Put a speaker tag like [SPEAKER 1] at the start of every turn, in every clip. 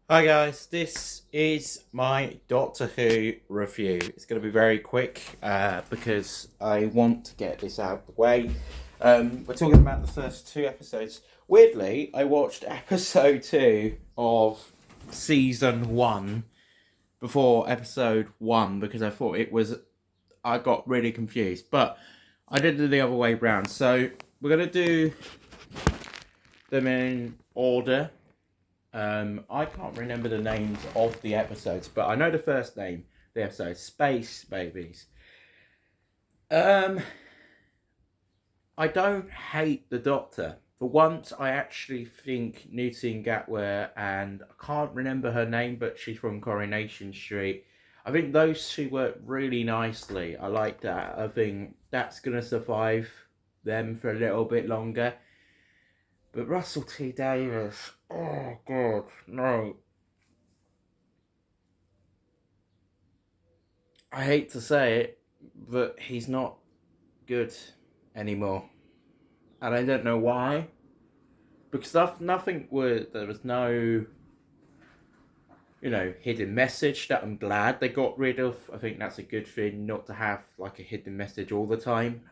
[SPEAKER 1] Hi guys, this is my Doctor Who review. It's going to be very quick because I want to get this out of the way. We're talking about the first two episodes. Weirdly, I watched episode two of season one before episode one because I thought it was. I got really confused, but I did it the other way round. So we're going to do them in order. I can't remember the names of the episodes, but I know the first name, the episode, Space Babies. Um, I don't hate the Doctor. For once, I actually think Newton Gatwer, and I can't remember her name, but she's from Coronation Street. I think those two work really nicely. I like that. I think that's going to survive them for a little bit longer. But Russell T Davies, oh god, no. I hate to say it, but he's not good anymore, and I don't know why. Because nothing was there was no hidden message that I'm glad they got rid of. I think that's a good thing not to have like a hidden message all the time.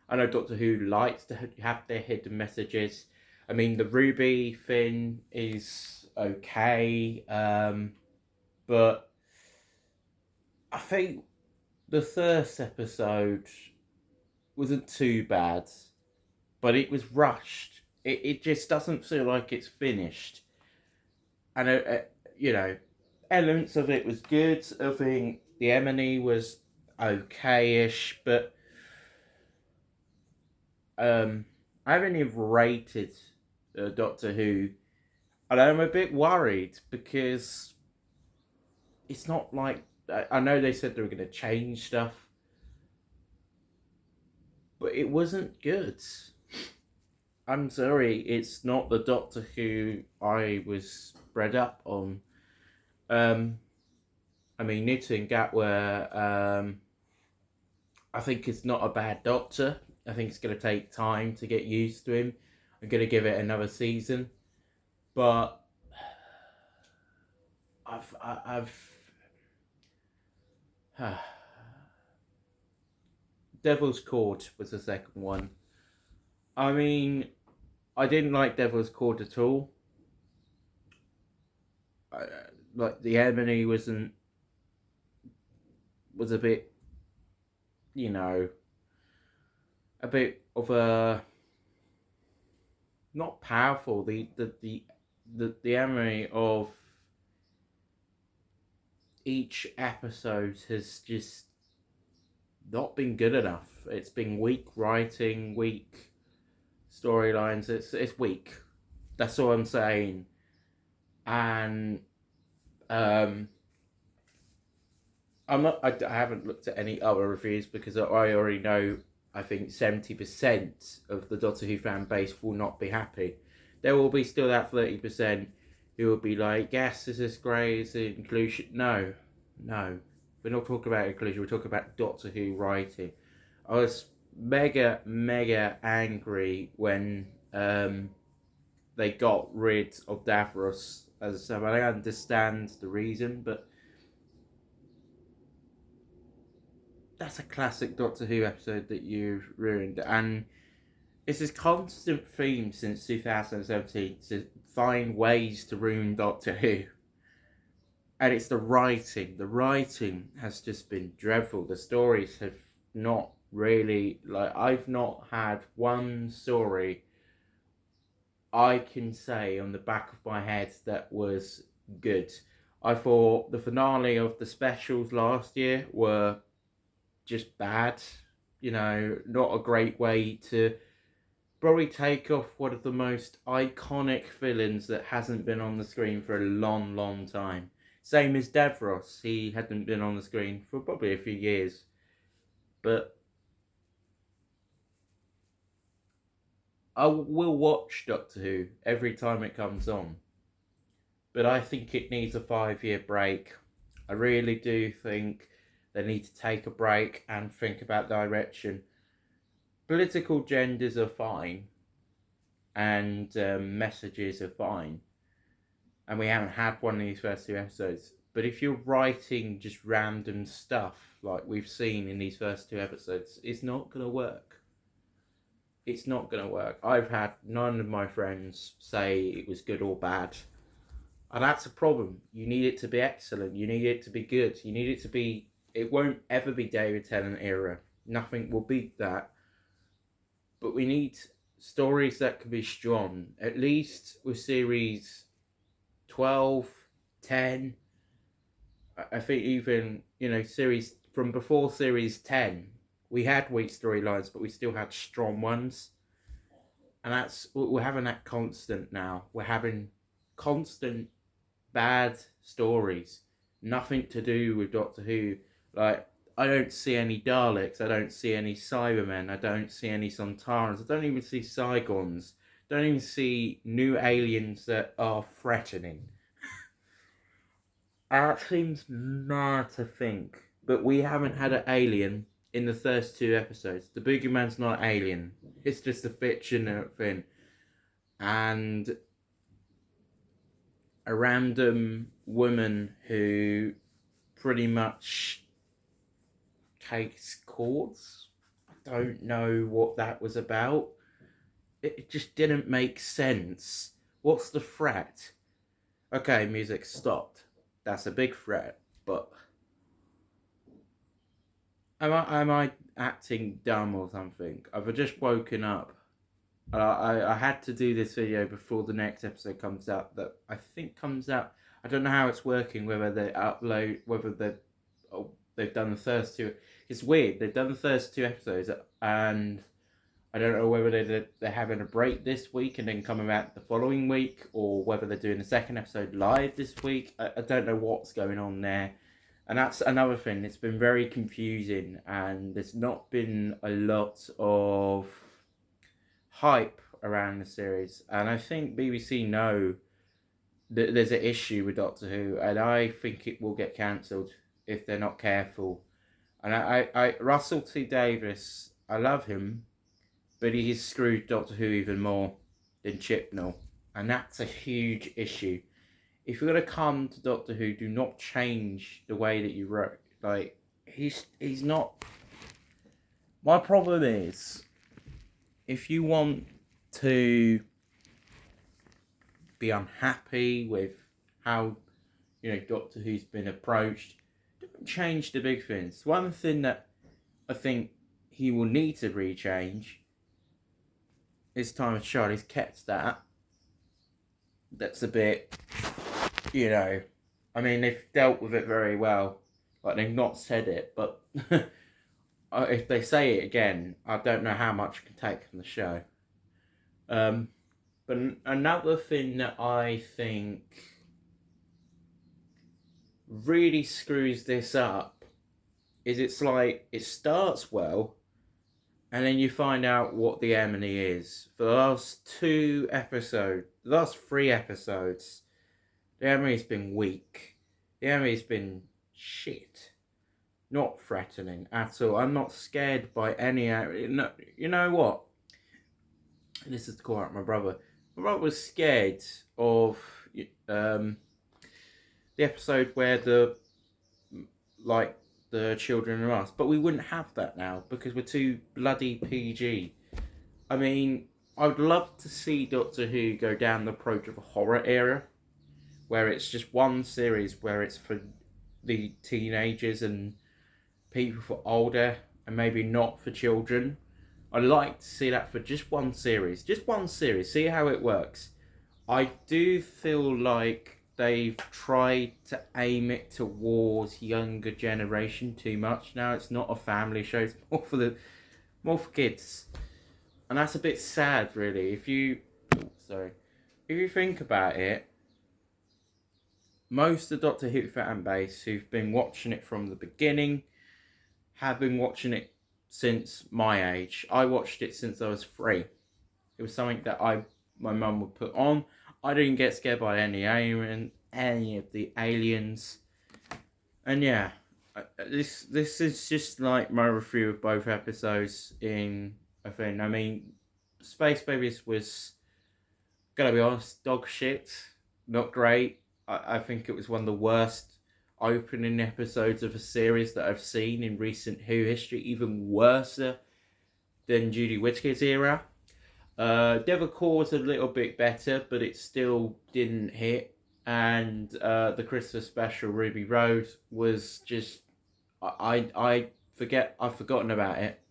[SPEAKER 1] I know Doctor Who likes to have their hidden messages. I mean the Ruby thing is okay, but I think the first episode wasn't too bad, but it was rushed. It just doesn't feel like it's finished. And, elements of it was good. I think the Emily was okay-ish, but I haven't even rated Doctor Who. And I'm a bit worried because it's not like... I know they said they were going to change stuff, but it wasn't good. I'm sorry, it's not the Doctor Who I was bred up on. Um, I mean, Newton Gatwer, I think is not a bad Doctor. I think it's going to take time to get used to him. I'm going to give it another season, but I've Devil's Chord was the second one. I mean, I didn't like Devil's Chord at all. I, like the Emily was a bit, you know, a bit of a not powerful. The Emily of each episode has just not been good enough. It's been weak writing, weak storylines. It's weak. That's all I'm saying. And um, I haven't looked at any other reviews because I already know. I think 70% of the Doctor Who fan base will not be happy. There will be still that 30% who will be like, yes, this is great, it's inclusion. No, no. We're not talking about inclusion, we're talking about Doctor Who writing. I was mega, mega angry when they got rid of Davros. As I said, I understand the reason, but that's a classic Doctor Who episode that you've ruined. And it's this constant theme since 2017 to find ways to ruin Doctor Who. And it's the writing. The writing has just been dreadful. The stories have not really, like, I've not had one story I can say on the back of my head that was good. I thought the finale of the specials last year were just bad. Not a great way to probably take off one of the most iconic villains that hasn't been on the screen for a long, long time. Same as Davros, he hadn't been on the screen for probably a few years. But I will watch Doctor Who every time it comes on. But I think it needs a 5 year break. I really do think they need to take a break and think about direction. Political genders are fine, and messages are fine, and we haven't had one in these first two episodes. But if you're writing just random stuff like we've seen in these first two episodes, it's not going to work. It's not going to work. I've had none of my friends say it was good or bad. And that's a problem. You need it to be excellent. You need it to be good. You need it to be... It won't ever be David Tennant era. Nothing will beat that. But we need stories that can be strong. At least with series 12, 10... I think even, series from before series 10, we had weak storylines, but we still had strong ones. And we're having that constant now. We're having constant bad stories. Nothing to do with Doctor Who. Like, I don't see any Daleks. I don't see any Cybermen. I don't see any Sontarans. I don't even see Cygons. Don't even see new aliens that are threatening. It seems mad to think, but we haven't had an alien in the first two episodes. The Boogeyman's not an alien. It's just a fiction thing. And a random woman who pretty much takes chords. I don't know what that was about. It just didn't make sense. What's the threat? Okay, music stopped. That's a big threat, but am I acting dumb or something? I've just woken up. I had to do this video before the next episode comes out. That I think comes out. I don't know how it's working. Whether they upload, whether they've done the first two. It's weird. They've done the first two episodes, and I don't know whether they're having a break this week and then coming out the following week, or whether they're doing the second episode live this week. I don't know what's going on there. And that's another thing. It's been very confusing, and there's not been a lot of hype around the series. And I think BBC know that there's an issue with Doctor Who, and I think it will get cancelled if they're not careful. And I Russell T Davies, I love him, but he has screwed Doctor Who even more than Chibnall. And that's a huge issue. If you're going to come to Doctor Who, do not change the way that you wrote. Like, he's not... My problem is, if you want to be unhappy with how, Doctor Who's been approached, don't change the big things. One thing that I think he will need to rechange is Time of Child. He's kept that. That's a bit, I mean, they've dealt with it very well. Like, they've not said it, but if they say it again, I don't know how much I can take from the show. But another thing that I think really screws this up is it's like, it starts well, and then you find out what the enemy is. For the last three episodes, the enemy's been weak. The enemy's been shit. Not threatening at all. I'm not scared by any... No, you know what? This is to call out my brother. My brother was scared of the episode where the children are us, but we wouldn't have that now because we're too bloody PG. I mean, I would love to see Doctor Who go down the approach of a horror era, where it's just one series where it's for the teenagers and people for older, and maybe not for children. I'd like to see that for just one series. See how it works. I do feel like they've tried to aim it towards younger generation too much. Now it's not a family show, it's more for kids. And that's a bit sad, really. If you think about it, most of the Doctor Who fan base who've been watching it from the beginning have been watching it since my age. I watched it since I was 3. It was something that my mum would put on. I didn't get scared by any of the aliens. And yeah, this is just like my review of both episodes in a thing. I mean, Space Babies was, gotta be honest, dog shit. Not great. I think it was one of the worst opening episodes of a series that I've seen in recent Who history, even worse than Judy Whittaker's era. Devil Core was a little bit better, but it still didn't hit. And the Christmas special, Ruby Road, was just I've forgotten about it.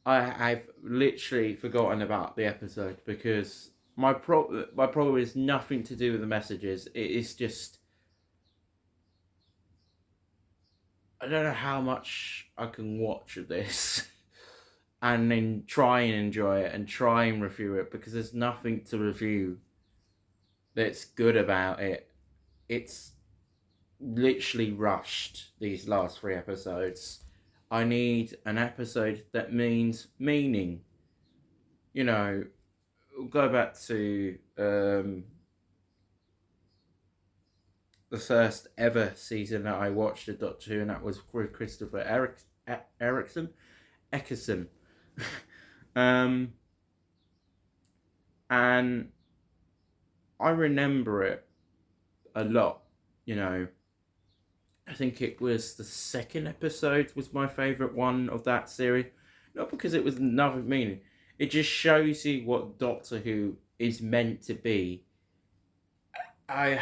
[SPEAKER 1] I've literally forgotten about the episode because my problem is nothing to do with the messages. It is just I don't know how much I can watch of this and then try and enjoy it and try and review it because there's nothing to review that's good about it. It's literally rushed these last 3 episodes. I need an episode that means meaning. You know, go back to the first ever season that I watched of Doctor Who, and that was with Christopher Eccleston. And I remember it a lot. You know, I think it was the second episode was my favourite one of that series. Not because it was nothing meaning. It just shows you what Doctor Who is meant to be. I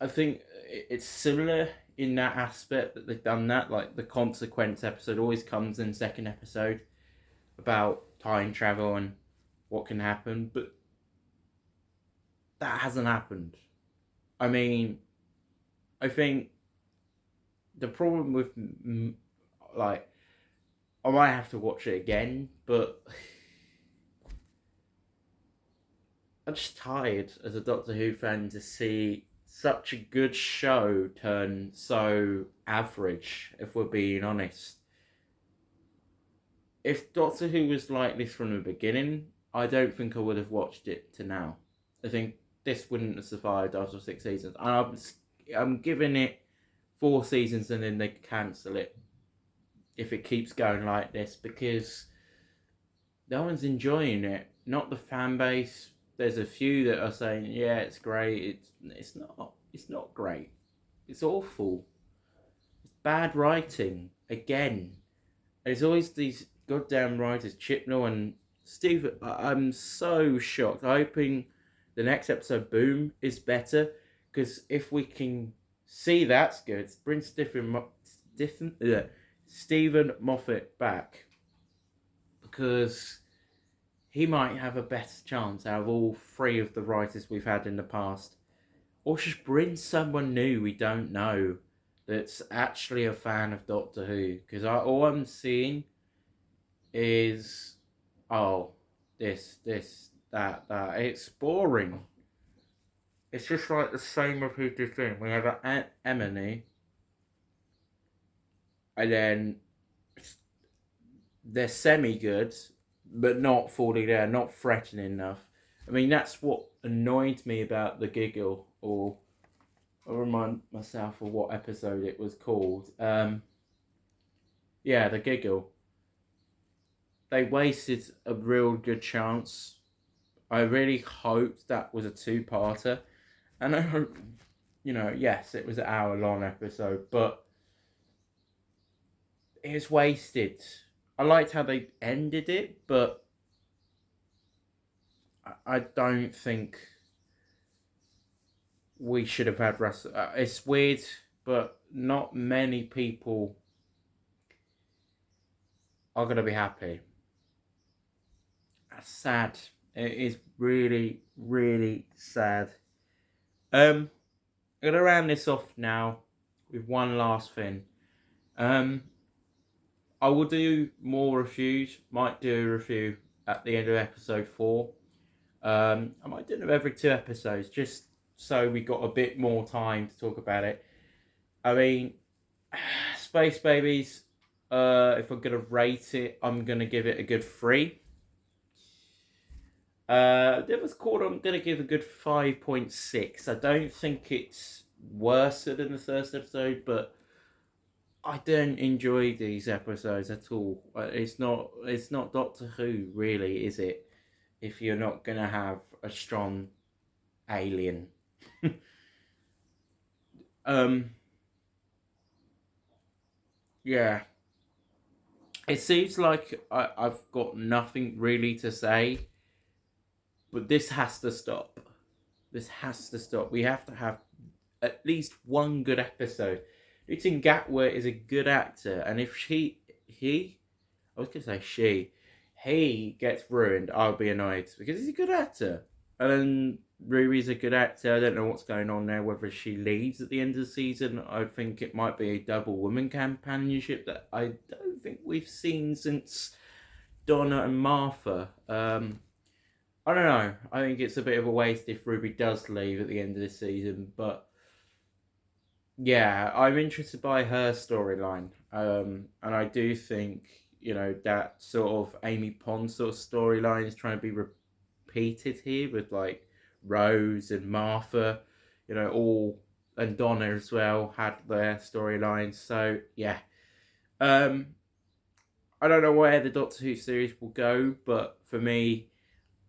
[SPEAKER 1] think it's similar in that aspect that they've done that. Like the Consequence episode always comes in second episode about time travel and what can happen. But that hasn't happened. I mean, I think the problem with like I might have to watch it again, but I'm just tired as a Doctor Who fan to see such a good show turn so average, if we're being honest. If Doctor Who was like this from the beginning, I don't think I would have watched it to now. I think this wouldn't have survived after 6 seasons. And I'm giving it 4 seasons and then they cancel it if it keeps going like this because no one's enjoying it. Not the fan base. There's a few that are saying, yeah, it's great. It's not great. It's awful. It's bad writing. Again. There's always these goddamn writers, Chibnall and Steve. I'm so shocked. I'm hoping the next episode, Boom, is better. Because if we can see that's good, bring Stephen Moffat back. Because he might have a better chance out of all 3 of the writers we've had in the past. Or just bring someone new we don't know that's actually a fan of Doctor Who. Because all I'm seeing is, this, that. It's boring. It's just like the same repeated thing. We have Emily, and then they're semi-good, but not fully there, not threatening enough. I mean, that's what annoyed me about the Giggle, or I'll remind myself of what episode it was called. Yeah, the Giggle. They wasted a real good chance. I really hoped that was a 2-parter. And I hope, yes, it was an hour-long episode, but it was wasted. I liked how they ended it, but I don't think we should have had Russell. It's weird, but not many people are going to be happy. That's sad. It is really, really sad. I'm going to round this off now with one last thing. I will do more reviews. Might do a review at the end of episode 4. I might do them every 2 episodes, just so we got a bit more time to talk about it. I mean, Space Babies, if I'm going to rate it, I'm going to give it a good 3. Devil's Chord, I'm going to give a good 5.6. I don't think it's worse than the first episode, but I don't enjoy these episodes at all. It's not Doctor Who, really, is it? If you're not going to have a strong alien. um, yeah. It seems like I've got nothing really to say, but this has to stop. This has to stop. We have to have at least one good episode. Newton Gatwa is a good actor, and if I was gonna say he gets ruined, I'll be annoyed because he's a good actor. And then Ruby's a good actor. I don't know what's going on there. Whether she leaves at the end of the season, I think it might be a double woman companionship that I don't think we've seen since Donna and Martha. I don't know. I think it's a bit of a waste if Ruby does leave at the end of this season, but yeah, I'm interested by her storyline, and I do think that sort of Amy Pond sort of storyline is trying to be repeated here with like Rose and Martha, all and Donna as well had their storylines. So yeah, um, I don't know where the Doctor Who series will go, but for me,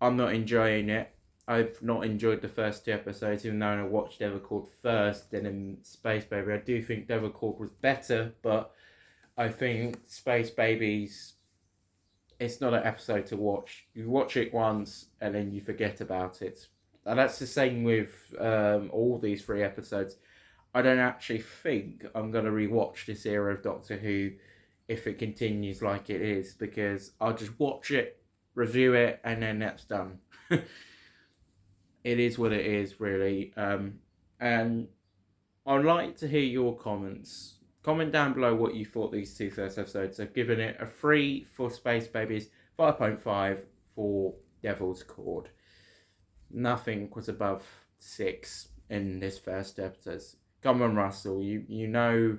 [SPEAKER 1] I'm not enjoying it. I've not enjoyed the first two episodes, even though I watched Devil Chord first, then in Space Baby. I do think Devil Chord was better, but I think Space Babies, it's not an episode to watch. You watch it once and then you forget about it. And that's the same with all these three episodes. I don't actually think I'm going to rewatch this era of Doctor Who if it continues like it is, because I'll just watch it, review it, and then that's done. It is what it is, really. And I'd like to hear your comments. Comment down below what you thought these two first episodes. I've given it a 3 for Space Babies, 5.5 for Devil's Chord. Nothing was above 6 in this first episode. Come on, Russell. You know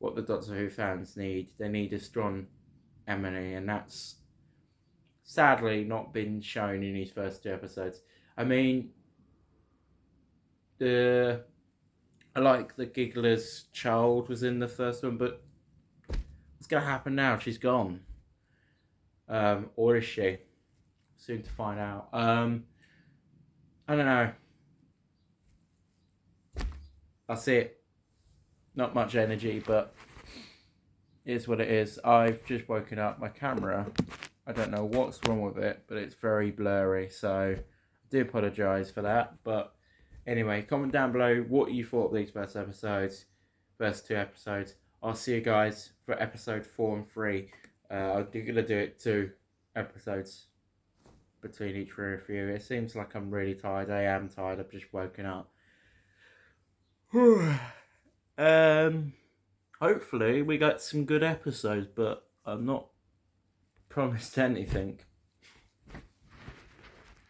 [SPEAKER 1] what the Doctor Who fans need. They need a strong Emily, and that's sadly not been shown in these first two episodes. I mean, I like the Giggler's child was in the first one, but what's going to happen now? She's gone. Or is she? Soon to find out. I don't know. That's it. Not much energy, but it is what it is. I've just woken up. My camera, I don't know what's wrong with it, but it's very blurry, so I do apologise for that. But anyway, comment down below what you thought of these first two episodes. I'll see you guys for episode 4 and 3. I'm going to do it 2 episodes between each review. It seems like I'm really tired. I am tired. I've just woken up. Hopefully we got some good episodes, but I'm not promised anything.